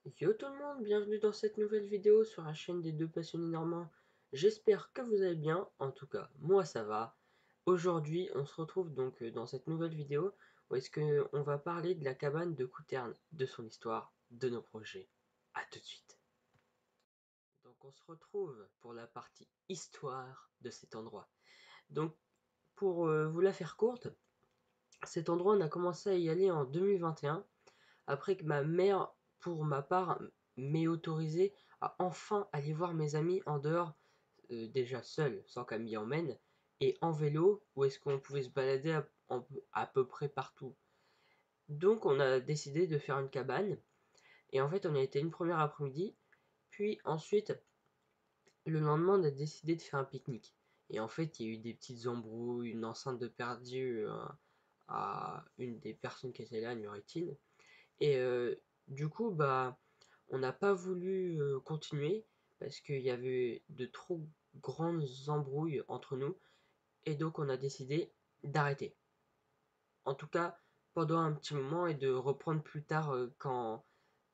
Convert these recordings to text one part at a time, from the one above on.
Yo tout le monde, bienvenue dans cette nouvelle vidéo sur la chaîne des deux passionnés normands. J'espère que vous allez bien, en tout cas moi ça va. Aujourd'hui on se retrouve donc dans cette nouvelle vidéo où est-ce que on va parler de la cabane de Couterne, de son histoire, de nos projets. A tout de suite. Donc on se retrouve pour la partie histoire de cet endroit. Donc pour vous la faire courte, cet endroit on a commencé à y aller en 2021 après que ma mère, pour ma part, m'ait autorisé à enfin aller voir mes amis en dehors, déjà seul, sans qu'elle m'y emmène, et en vélo, où est-ce qu'on pouvait se balader à peu près partout. Donc on a décidé de faire une cabane, et en fait on a été une première après-midi, puis ensuite, le lendemain on a décidé de faire un pique-nique. Et en fait il y a eu des petites embrouilles, une enceinte de perdu à une des personnes qui étaient là, Nuritine. Et du coup, bah, on n'a pas voulu continuer parce qu'il y avait de trop grandes embrouilles entre nous et donc on a décidé d'arrêter. En tout cas, pendant un petit moment et de reprendre plus tard quand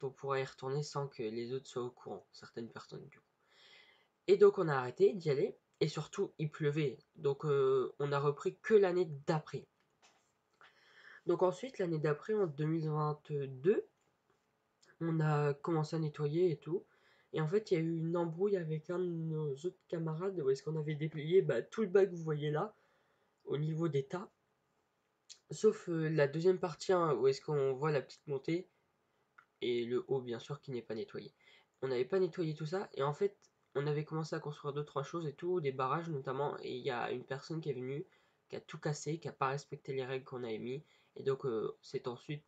on pourra y retourner sans que les autres soient au courant, certaines personnes du coup. Et donc on a arrêté d'y aller et surtout il pleuvait, donc on a repris que l'année d'après. Donc ensuite, l'année d'après, en 2022, on a commencé à nettoyer et tout. Et en fait, il y a eu une embrouille avec un de nos autres camarades où est-ce qu'on avait déplayé tout le bas que vous voyez là, au niveau des tas. Sauf la deuxième partie hein, où est-ce qu'on voit la petite montée et le haut, bien sûr, qui n'est pas nettoyé. On n'avait pas nettoyé tout ça et en fait, on avait commencé à construire deux, trois choses et tout, des barrages notamment. Et il y a une personne qui est venue, qui a tout cassé, qui n'a pas respecté les règles qu'on avait mis. Et donc, c'est ensuite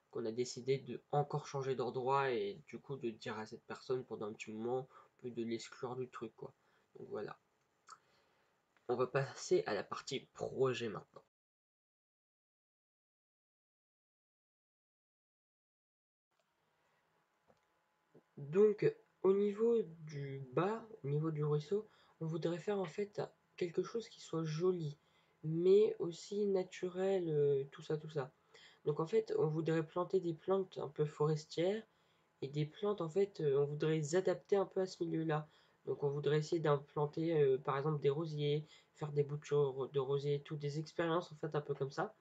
qu'on a décidé de encore changer d'endroit et du coup de dire à cette personne pendant un petit moment, puis de l'exclure du truc quoi. Donc voilà. On va passer à la partie projet maintenant. Donc au niveau du bas, au niveau du ruisseau, on voudrait faire en fait quelque chose qui soit joli, mais aussi naturel, tout ça, tout ça. Donc en fait, on voudrait planter des plantes un peu forestières et des plantes, en fait, on voudrait les adapter un peu à ce milieu-là. Donc on voudrait essayer d'implanter, par exemple, des rosiers, faire des bouts de rosiers, tout, des expériences, en fait, un peu comme ça.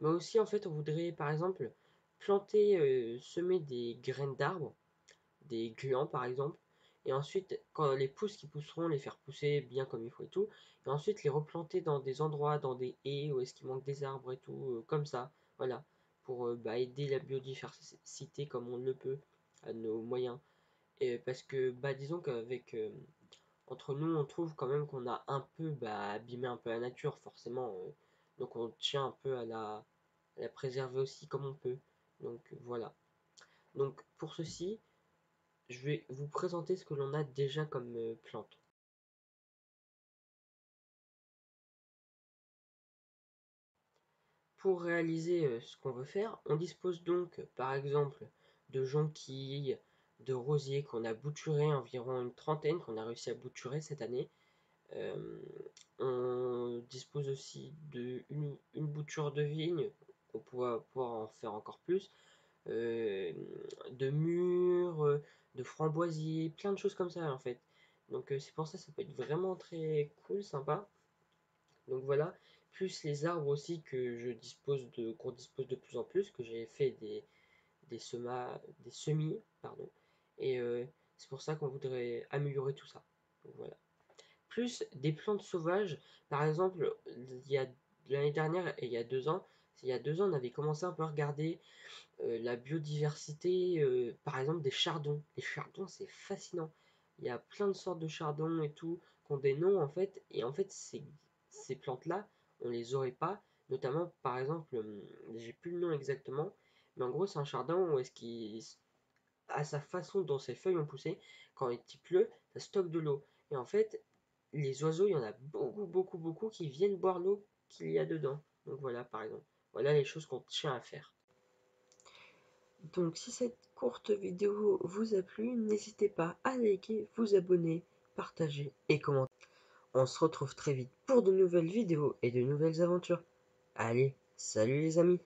Mais aussi, en fait, on voudrait, par exemple, planter, semer des graines d'arbres, des glands, par exemple. Et ensuite, quand les pousses qui pousseront, les faire pousser bien comme il faut et tout. Et ensuite, les replanter dans des endroits, dans des haies, où est-ce qu'il manque des arbres et tout, comme ça. Voilà. Pour aider la biodiversité comme on le peut à nos moyens. Et parce que, disons qu'avec entre nous, on trouve quand même qu'on a un peu abîmé un peu la nature, forcément. Donc on tient un peu à la préserver aussi comme on peut. Donc voilà. Donc pour ceci, je vais vous présenter ce que l'on a déjà comme plante. Pour réaliser ce qu'on veut faire, on dispose donc par exemple de jonquilles, de rosiers qu'on a bouturés, environ une trentaine qu'on a réussi à bouturer cette année. Euh, on dispose aussi une bouture de vigne, on pourra pouvoir en faire encore plus, euh, de mûres, de framboisiers, plein de choses comme ça en fait. Donc c'est pour ça que ça peut être vraiment très cool, sympa. Donc voilà, plus les arbres aussi qu'on dispose de plus en plus, que j'ai fait des semis, pardon. Et c'est pour ça qu'on voudrait améliorer tout ça. Donc voilà. Plus des plantes sauvages. Par exemple, il y a l'année dernière et il y a 2 ans, on avait commencé un peu à regarder la biodiversité, par exemple des chardons. Les chardons, c'est fascinant. Il y a plein de sortes de chardons et tout, qui ont des noms en fait. Et en fait, ces plantes-là, on les aurait pas. Notamment, par exemple, j'ai plus le nom exactement, mais en gros, c'est un chardon où est-ce qu'il, à sa façon dont ses feuilles ont poussé, quand il pleut, ça stocke de l'eau. Et en fait, les oiseaux, il y en a beaucoup, beaucoup, beaucoup qui viennent boire l'eau qu'il y a dedans. Donc voilà, par exemple. Voilà les choses qu'on tient à faire. Donc si cette courte vidéo vous a plu, n'hésitez pas à liker, vous abonner, partager et commenter. On se retrouve très vite pour de nouvelles vidéos et de nouvelles aventures. Allez, salut les amis!